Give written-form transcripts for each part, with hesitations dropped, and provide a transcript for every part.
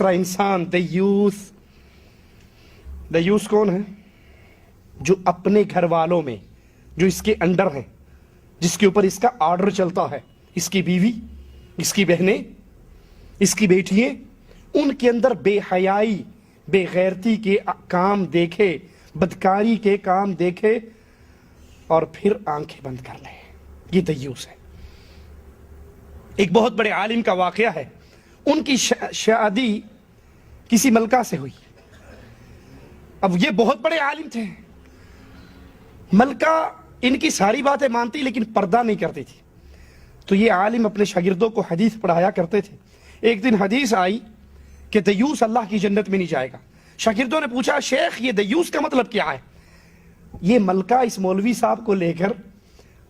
تیسرا انسان دیوس. دیوس کون ہے؟ جو اپنے گھر والوں میں جو اس کے انڈر ہیں، جس کے اوپر اس کا آرڈر چلتا ہے، اس کی بیوی، اس کی بہنیں، اس کی بیٹیاں، ان کے اندر بے حیائی، بے غیرتی کے کام دیکھے، بدکاری کے کام دیکھے اور پھر آنکھیں بند کر لیں. یہ دیوس ہے. ایک بہت بڑے عالم کا واقعہ ہے. ان کی شادی کسی ملکہ سے ہوئی. اب یہ بہت بڑے عالم تھے. ملکہ ان کی ساری باتیں مانتی لیکن پردہ نہیں کرتی تھی. تو یہ عالم اپنے شاگردوں کو حدیث پڑھایا کرتے تھے. ایک دن حدیث آئی کہ دیوس اللہ کی جنت میں نہیں جائے گا. شاگردوں نے پوچھا شیخ یہ دیوس کا مطلب کیا ہے؟ یہ ملکہ اس مولوی صاحب کو لے کر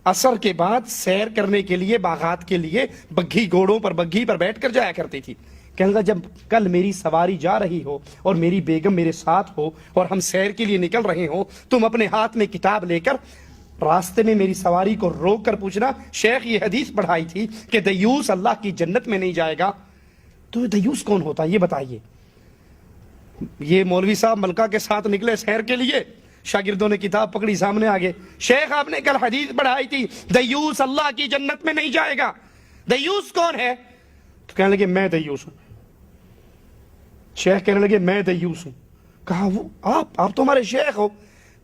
عصر کے بعد سیر کرنے کے لیے باغات کے لیے بگھی گھوڑوں پر بگھی پر بیٹھ کر جایا کرتی تھی. کہنے لگا جب کل میری سواری جا رہی ہو اور میری بیگم میرے ساتھ ہو اور ہم سیر کے لیے نکل رہے ہوں، تم اپنے ہاتھ میں کتاب لے کر راستے میں میری سواری کو روک کر پوچھنا شیخ یہ حدیث پڑھائی تھی کہ دیوس اللہ کی جنت میں نہیں جائے گا. تو دیوس کون ہوتا ہے یہ بتائیے. یہ مولوی صاحب ملکہ کے ساتھ نکلے سیر کے لیے. شاگردوں نے کتاب پکڑی، سامنے آگے. شیخ آپ نے کل حدیث پڑھائی تھی دیوس اللہ کی جنت میں نہیں جائے گا. دیوس کون ہے؟ تو کہنے لگے میں دیوس ہوں. شیخ کہنے لگے میں دیوس ہوں. کہا وہ آپ تو ہمارے شیخ ہو.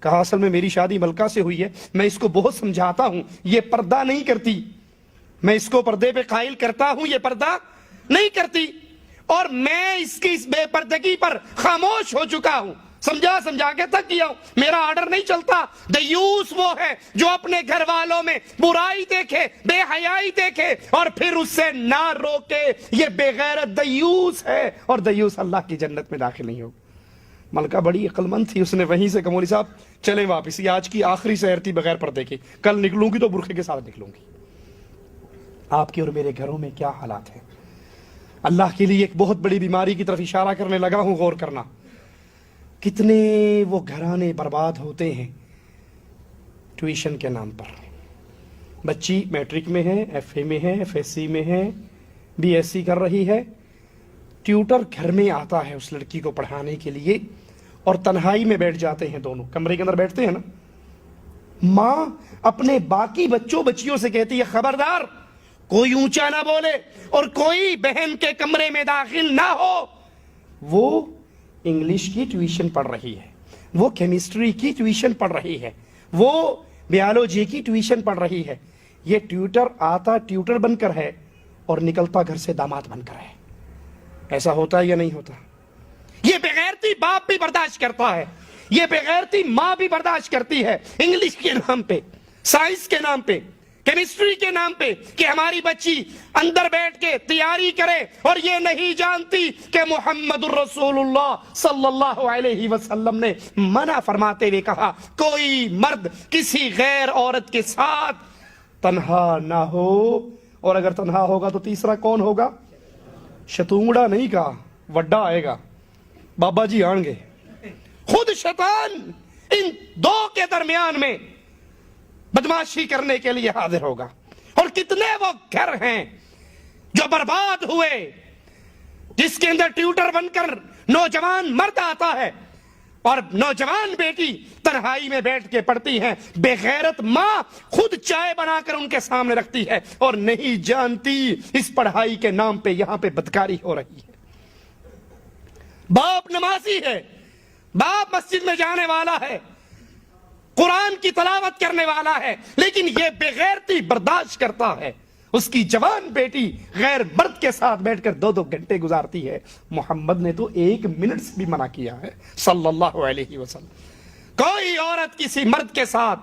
کہا اصل میں میری شادی ملکہ سے ہوئی ہے، میں اس کو بہت سمجھاتا ہوں، یہ پردہ نہیں کرتی. میں اس کو پردے پہ قائل کرتا ہوں، یہ پردہ نہیں کرتی، اور میں اس کی اس بے پردگی پر خاموش ہو چکا ہوں. سمجھا کے تھک گیا ہوں، میرا آرڈر نہیں چلتا. دیوس وہ ہے جو اپنے گھر والوں میں برائی دیکھے، بے حیائی دیکھے اور پھر اس سے نہ روکے. یہ بے غیرت دیوس ہے، اور دیوس اللہ کی جنت میں داخل نہیں ہوگا. ملکہ بڑی عقل مند تھی. اس نے وہیں سے کہا مولوی صاحب چلیں واپس، یہ آج کی آخری سیر تھی بغیر پردے کی، کل نکلوں گی تو برقعے کے ساتھ نکلوں گی. آپ کے اور میرے گھروں میں کیا حالات ہیں. اللہ کے لیے ایک بہت بڑی بیماری کی طرف اشارہ کرنے لگا ہوں، غور کرنا. کتنے وہ گھرانے برباد ہوتے ہیں ٹیوشن کے نام پر. بچی میٹرک میں ہے، ایف اے میں ہے، ایف ایس سی میں ہے، بی ایس سی کر رہی ہے. ٹیوٹر گھر میں آتا ہے اس لڑکی کو پڑھانے کے لیے اور تنہائی میں بیٹھ جاتے ہیں، دونوں کمرے کے اندر بیٹھتے ہیں نا. ماں اپنے باقی بچوں بچیوں سے کہتی ہے خبردار کوئی اونچا نہ بولے اور کوئی بہن کے کمرے میں داخل نہ ہو. وہ انگلش کی ٹیوشن پڑھ رہی ہے، وہ کیمسٹری کی ٹیوشن پڑھ رہی ہے، وہ بیالوجی کی ٹیوشن پڑھ رہی ہے. یہ ٹیوٹر آتا ٹیوٹر بن کر ہے اور نکلتا گھر سے داماد بن کر ہے. ایسا ہوتا ہے یا نہیں ہوتا؟ یہ بغیرتی باپ بھی برداشت کرتا ہے، یہ بغیرتی ماں بھی برداشت کرتی ہے. انگلش کے نام پہ، سائنس کے نام پہ، کیمسٹری کے نام پہ کہ ہماری بچی اندر بیٹھ کے تیاری کرے، اور یہ نہیں جانتی کہ محمد الرسول اللہ صلی اللہ علیہ وسلم نے منع فرماتے ہوئے کہا کوئی مرد کسی غیر عورت کے ساتھ تنہا نہ ہو. اور اگر تنہا ہوگا تو تیسرا کون ہوگا؟ شتونگڑا نہیں کہا، وڈا آئے گا، بابا جی آن گے. خود شیطان ان دو کے درمیان میں بدماشی کرنے کے لیے حاضر ہوگا. اور کتنے وہ گھر ہیں جو برباد ہوئے جس کے اندر ٹیوٹر بن کر نوجوان مرد آتا ہے اور نوجوان بیٹی تنہائی میں بیٹھ کے پڑھتی ہیں. بے غیرت ماں خود چائے بنا کر ان کے سامنے رکھتی ہے اور نہیں جانتی اس پڑھائی کے نام پہ یہاں پہ بدکاری ہو رہی ہے. باپ نمازی ہے، باپ مسجد میں جانے والا ہے، قرآن کی تلاوت کرنے والا ہے، لیکن یہ بے غیرتی برداشت کرتا ہے. اس کی جوان بیٹی غیر مرد کے ساتھ بیٹھ کر 2-2 گھنٹے گزارتی ہے. محمد نے تو 1 منٹ سے بھی منع کیا ہے صلی اللہ علیہ وسلم. کوئی عورت کسی مرد کے ساتھ،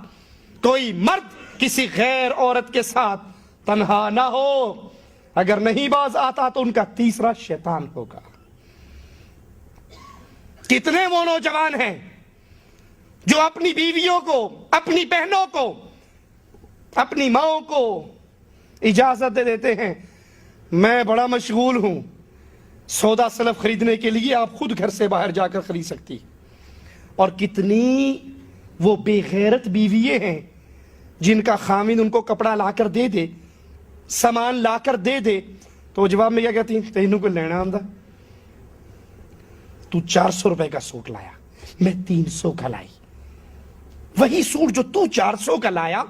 کوئی مرد کسی غیر عورت کے ساتھ تنہا نہ ہو. اگر نہیں باز آتا تو ان کا تیسرا شیطان ہوگا. کتنے وہ نوجوان ہیں جو اپنی بیویوں کو، اپنی بہنوں کو، اپنی ماں کو اجازت دے دیتے ہیں میں بڑا مشغول ہوں، سودا سلف خریدنے کے لیے آپ خود گھر سے باہر جا کر خرید سکتی. اور کتنی وہ بے غیرت بیوییں ہیں جن کا خامن ان کو کپڑا لا کر دے دے، سامان لا کر دے دے تو وہ جواب میں کیا کہتی ہیں تینوں کو لینا آمدہ. تو 400 روپے کا سوٹ لایا, میں 300 کا لائی. وہی سوٹ جو تو 400 کا لایا,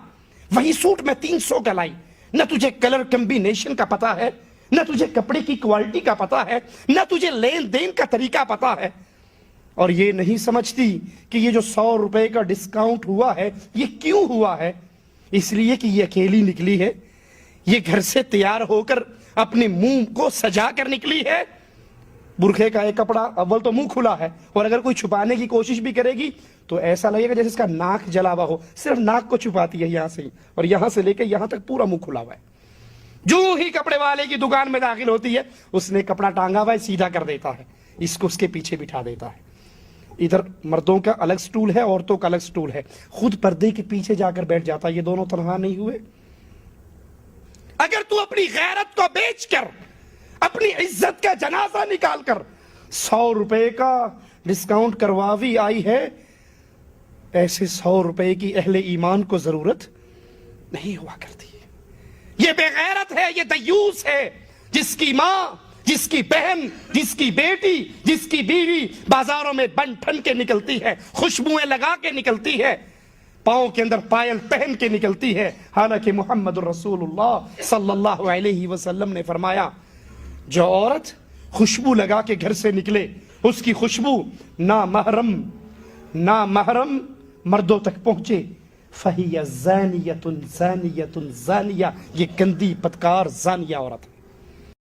وہی سوٹ میں 300 کا لائی. نہ تجھے کلر کمبینیشن کا پتا ہے, نہ تجھے کپڑے کی کوالٹی کا پتا ہے, نہ تجھے لین دین کا طریقہ پتا ہے, اور یہ نہیں سمجھتی کہ یہ جو 100 روپے کا ڈسکاؤنٹ ہوا ہے یہ کیوں ہوا ہے. اس لیے کہ یہ اکیلی نکلی ہے, یہ گھر سے تیار ہو کر اپنے منہ کو سجا کر نکلی ہے. برقعے کا ایک کپڑا اول تو منہ کھلا ہے, اور اگر کوئی چھپانے کی کوشش بھی کرے گی تو ایسا لگے گا جیسے اس کا ناک جلا ہوا ہو, صرف ناک کو چھپاتی ہے یہاں سے ہی, اور یہاں سے لے کے یہاں تک پورا منہ کھلا ہوا ہے. جو ہی کپڑے والے کی دکان میں داخل ہوتی ہے اس نے کپڑا ٹانگا ہوا ہے سیدھا کر دیتا ہے, اس کو اس کے پیچھے بٹھا دیتا ہے. ادھر مردوں کا الگ سٹول ہے, عورتوں کا الگ سٹول ہے, خود پردے کے پیچھے جا کر بیٹھ جاتا ہے. یہ دونوں تنہا نہیں ہوئے. اگر تو اپنی غیرت کو بیچ کر, اپنی عزت کا جنازہ نکال کر 100 روپے کا ڈسکاؤنٹ کرواوی آئی ہے, ایسے 100 روپے کی اہل ایمان کو ضرورت نہیں ہوا کرتی. یہ بے غیرت ہے, یہ دیوس ہے, جس کی ماں, جس کی بہن, جس کی بیٹی, جس کی بیوی بازاروں میں بن ٹھن کے نکلتی ہے, خوشبوئیں لگا کے نکلتی ہے, پاؤں کے اندر پائل پہن کے نکلتی ہے. حالانکہ محمد الرسول اللہ صلی اللہ علیہ وسلم نے فرمایا, جو عورت خوشبو لگا کے گھر سے نکلے, اس کی خوشبو نامحرم مردوں تک پہنچے, فہی زانیۃ زانیۃ زانیہ, یہ گندی بدکار زانیہ عورت ہے.